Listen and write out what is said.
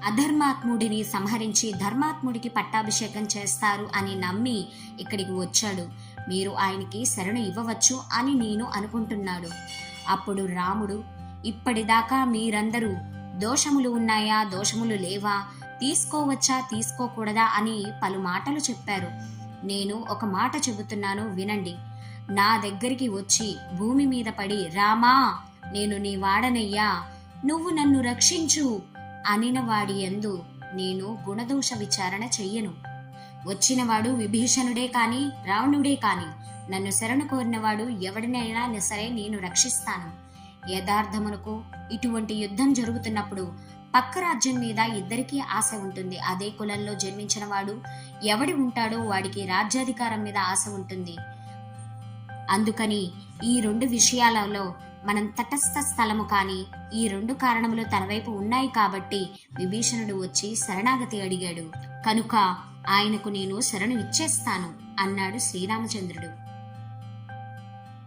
అధర్మాత్ముడిని సంహరించి ధర్మాత్ముడికి పట్టాభిషేకం చేస్తారు అని నమ్మి ఇక్కడికి వచ్చాడు. మీరు ఆయనకి శరణు ఇవ్వవచ్చు అని నేను అనుకుంటున్నాడు. అప్పుడు రాముడు, ఇప్పటిదాకా మీరందరూ దోషములు ఉన్నాయా, దోషములు లేవా, తీసుకోవచ్చా, తీసుకోకూడదా అని పలు మాటలు చెప్పారు. నేను ఒక మాట చెబుతున్నాను, వినండి. నా దగ్గరికి వచ్చి భూమి మీద పడి, రామా నేను నీ వాడనయ్యా, నువ్వు నన్ను రక్షించు అనిన వాడి యందు నేను గుణదోష విచారణ చెయ్యను. వచ్చినవాడు విభీషణుడే కాని రావణుడే కాని నన్ను శరణు కోరినవాడు ఎవడినైనా సరే నేను రక్షిస్తాను. యథార్థమునకు ఇటువంటి యుద్ధం జరుగుతున్నప్పుడు పక్క రాజ్యం మీద ఇద్దరికీ ఆశ ఉంటుంది. అదే కులంలో జన్మించిన వాడు ఎవడి ఉంటాడో వాడికి రాజ్యాధికారం మీద ఆశ ఉంటుంది. అందుకని ఈ రెండు విషయాలలో మనం తటస్థ స్థలము కాని ఈ రెండు కారణములు తన వైపు ఉన్నాయి కాబట్టి విభీషణుడు వచ్చి శరణాగతి అడిగాడు. కనుక ఆయనకు నేను శరణు ఇచ్చేస్తాను అన్నాడు శ్రీరామచంద్రుడు.